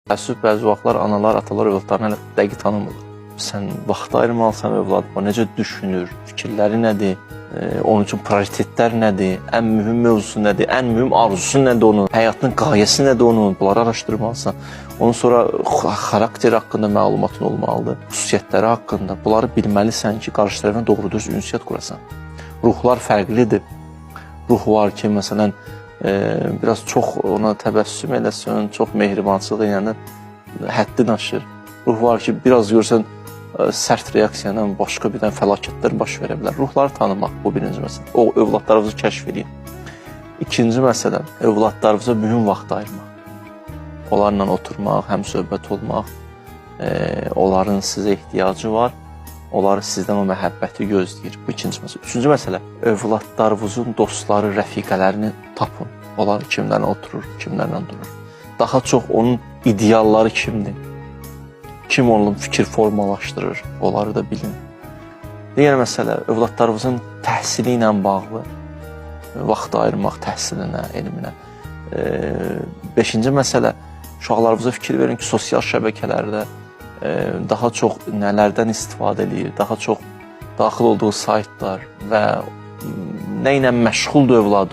Təəssüf, bəzi vaxtlar analar, atalar övladlarını hələ dəqiq tanımırlar. Sən vaxt ayırmalısan övladıma, necə düşünür, fikirləri nədir, onun üçün prioritetlər nədir, ən mühüm mövzusu nədir, ən mühüm arzusu nədir onun, həyatının qayəsi nədir onun, bunları araşdırmalısan. Ondan sonra xarakteri haqqında məlumatın olmalıdır, xüsusiyyətləri haqqında. Bunları bilməlisən ki, qarşı tərəflə doğru-düz ünsiyyət qurasan. Ruhlar fərqlidir. Ruh var ki, məsələn, biraz çox ona təbəssüm eləsən, çox mehribançılıq yəni həddini aşır. Ruh var ki, biraz görsən sərt reaksiya ilə başqa bir dənə fəlakətlər baş verə bilər. Ruhları tanımaq bu birinci məsələ. O övladlarınızı kəşf edin. İkinci məsələ, övladlarınıza mühüm vaxt ayırmaq. Onlarla oturmaq, həm söhbət olmaq, onların sizə ehtiyacı var. Onları sizdən o məhəbbəti gözləyir. Bu ikinci məsələ. Üçüncü məsələ, övladlarınızın dostları, rəfiqələrini tapın. Onlar kimlərlə oturur, kimlərlə durur. Daha çox onun idealları kimdir? Kim onun fikir formalaşdırır? Onları da bilin. Digər məsələ, övladlarınızın təhsili ilə bağlı vaxt ayırmaq təhsilinə, elminə. Beşinci məsələ, uşaqlarınıza fikir verin ki, sosial şəbəkələrdə daha çox nələrdən istifadə edir, daha çox daxil olduğu saytlar və nə ilə məşğuldur övladı.